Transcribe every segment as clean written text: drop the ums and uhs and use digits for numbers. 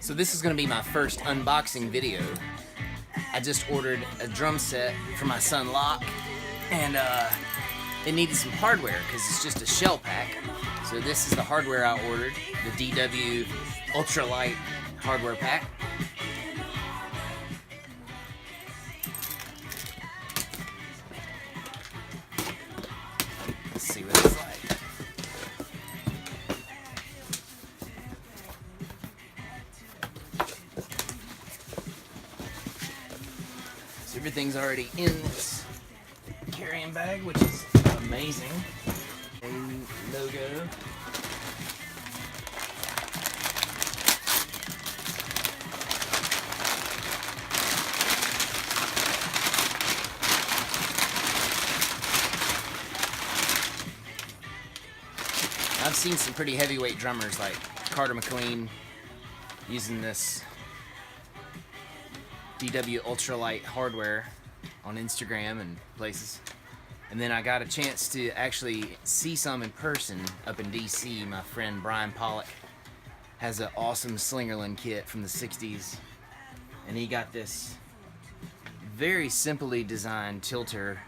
So this is going to be my first unboxing video. I just ordered a drum set for my son Locke, and it needed some hardware because it's just a shell pack. So this is the hardware I ordered, the DW Ultralight hardware pack. Let's see what it's like. So everything's already in this carrying bag, which is amazing. A logo. I've seen some pretty heavyweight drummers like Carter McLean using this DW Ultralight hardware on Instagram and places. And then I got a chance to actually see some in person up in DC. My friend Brian Pollock has an awesome Slingerland kit from the 60s. And he got this very simply designed tilter.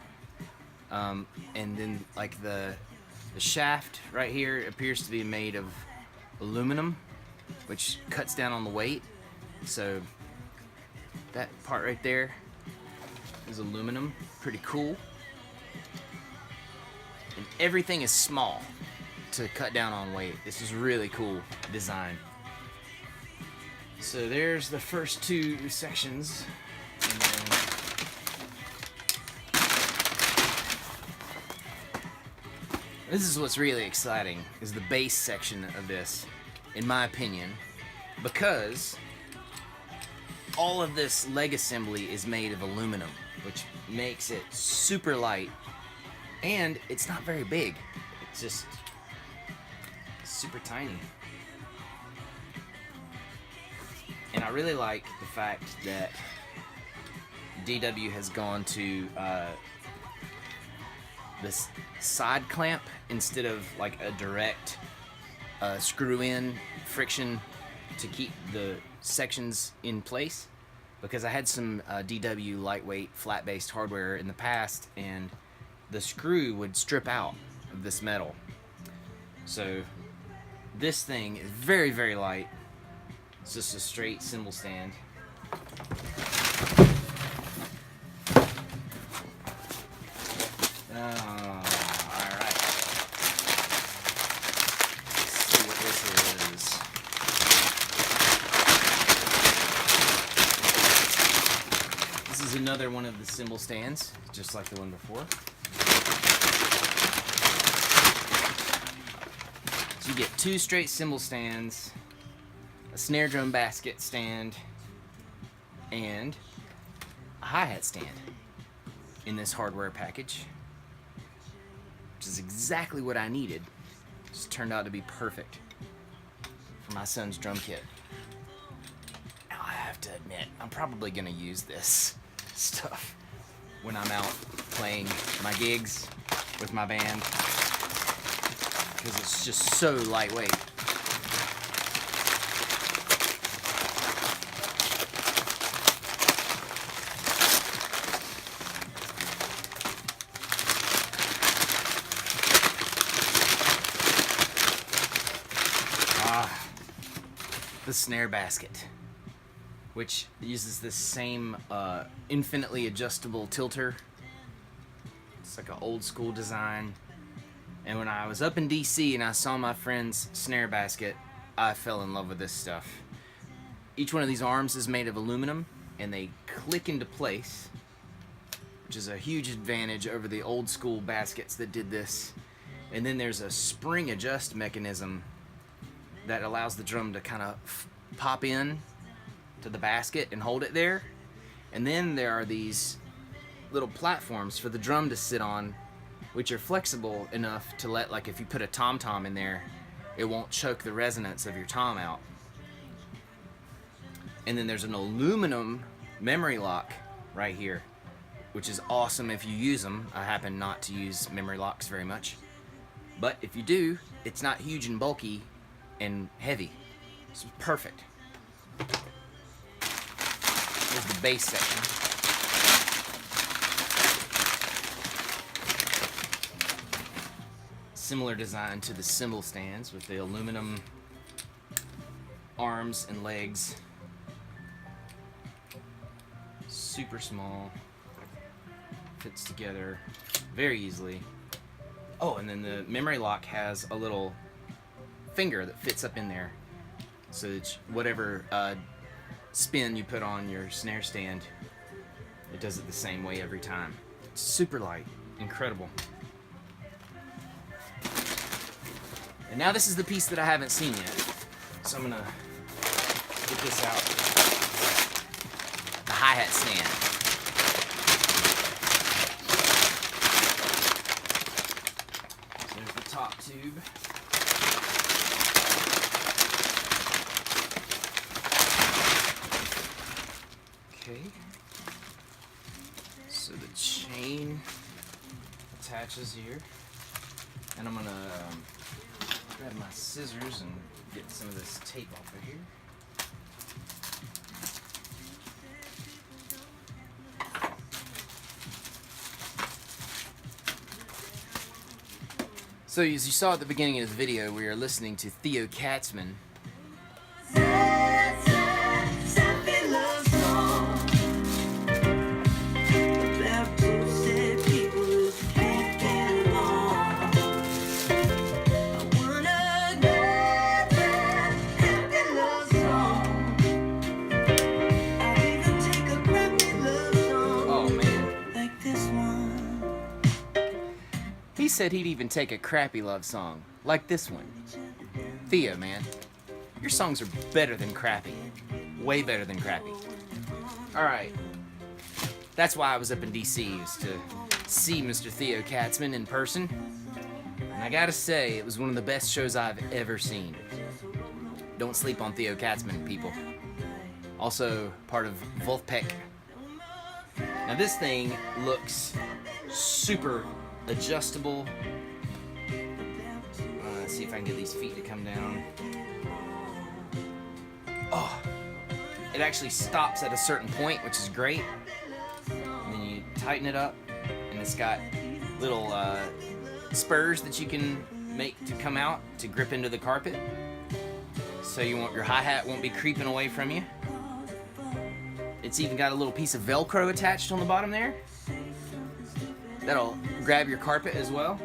And then like the shaft right here appears to be made of aluminum, which cuts down on the weight. So that part right there is aluminum, pretty cool. And everything is small to cut down on weight. This is really cool design. So there's the first two sections. And then this is what's really exciting, is the bass section of this, in my opinion, because all of this leg assembly is made of aluminum, which makes it super light, and it's not very big. It's just super tiny. And I really like the fact that DW has gone to this side clamp instead of like a direct screw-in friction to keep the sections in place, because I had some DW lightweight flat-based hardware in the past and the screw would strip out of this metal. So this thing is very, very light. It's just a straight cymbal stand. Alright. Let's see what this is. This is another one of the cymbal stands, just like the one before. So you get two straight cymbal stands, a snare drum basket stand, and a hi-hat stand in this hardware package, which is exactly what I needed. Just turned out to be perfect for my son's drum kit. Now I have to admit, I'm probably gonna use this stuff when I'm out playing my gigs with my band, because it's just so lightweight. The snare basket, which uses this same infinitely adjustable tilter. It's like an old school design. And when I was up in DC and I saw my friend's snare basket, I fell in love with this stuff. Each one of these arms is made of aluminum and they click into place, which is a huge advantage over the old school baskets that did this. And then there's a spring adjust mechanism that allows the drum to kind of pop in to the basket and hold it there. And then there are these little platforms for the drum to sit on, which are flexible enough to let, like, if you put a tom-tom in there, it won't choke the resonance of your tom out. And then there's an aluminum memory lock right here, which is awesome if you use them. I happen not to use memory locks very much, but if you do, it's not huge and bulky and heavy. It's perfect. bass section. Similar design to the cymbal stands with the aluminum arms and legs. Super small. Fits together very easily. Oh, and then the memory lock has a little finger that fits up in there, so that whatever spin you put on your snare stand, it does it the same way every time. It's super light, incredible. And now this is the piece that I haven't seen yet, so I'm gonna get this out. The hi-hat stand. So there's the top tube. Okay. So the chain attaches here, and I'm gonna grab my scissors and get some of this tape off of here. So as you saw at the beginning of the video, we are listening to Theo Katzman. He said he'd even take a crappy love song, like this one. Theo, man, your songs are better than crappy. Way better than crappy. Alright. That's why I was up in DC, was to see Mr. Theo Katzman in person. And I gotta say, it was one of the best shows I've ever seen. Don't sleep on Theo Katzman, people. Also, part of Wolfpack. Now this thing looks super adjustable. Let's see if I can get these feet to come down. Oh, it actually stops at a certain point, which is great. And then you tighten it up, and it's got little spurs that you can make to come out to grip into the carpet, so your hi-hat won't be creeping away from you. It's even got a little piece of Velcro attached on the bottom there. That'll grab your carpet as well.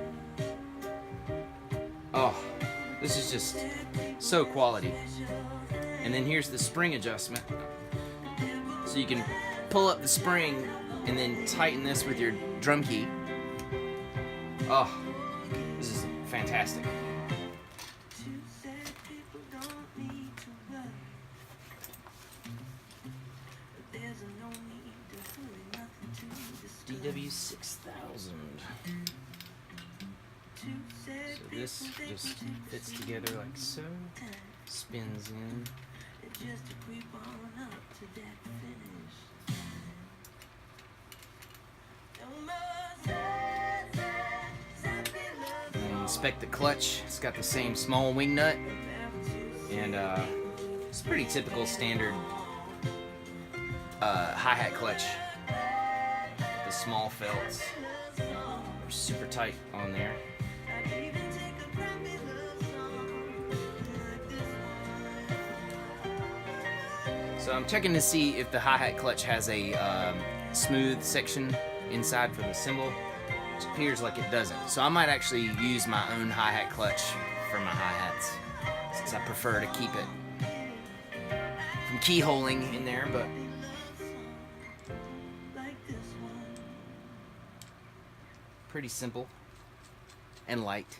Oh, this is just so quality. And then here's the spring adjustment. So you can pull up the spring and then tighten this with your drum key. Oh, this is fantastic. DW6000. So this just fits together like so, spins in. And inspect the clutch. It's got the same small wing nut, and it's pretty typical standard hi-hat clutch. The small felts are super tight on there. So I'm checking to see if the hi-hat clutch has a smooth section inside for the cymbal, which appears like it doesn't. So I might actually use my own hi-hat clutch for my hi-hats, since I prefer to keep it from keyholing in there, but pretty simple and light.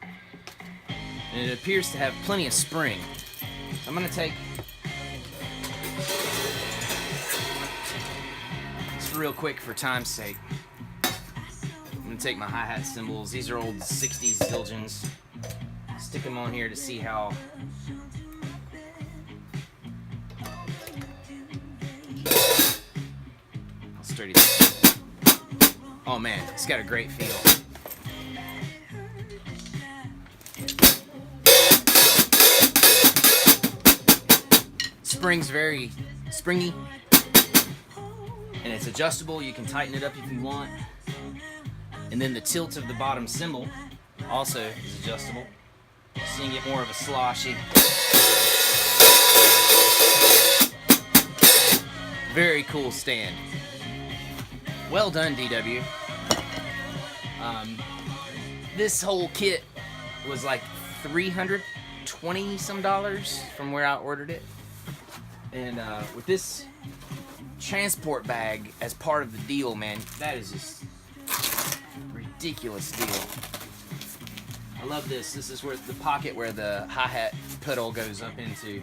And it appears to have plenty of spring. So I'm going to take just real quick for time's sake. I'm going to take my hi-hat cymbals. These are old 60s Zildjians. Stick them on here to see how sturdy. Oh man, it's got a great feel. Spring's very springy, and it's adjustable. You can tighten it up if you want. And then the tilt of the bottom cymbal also is adjustable, so you can get more of a sloshy. Very cool stand. Well done, DW. This whole kit was like $320 some from where I ordered it. And with this transport bag as part of the deal, man, that is just ridiculous deal. I love this. This is where the pocket where the hi-hat pedal goes up into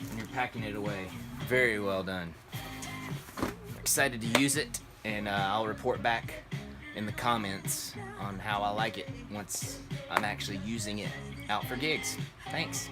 when you're packing it away. Very well done. Excited to use it, and I'll report back in the comments on how I like it once I'm actually using it out for gigs. Thanks.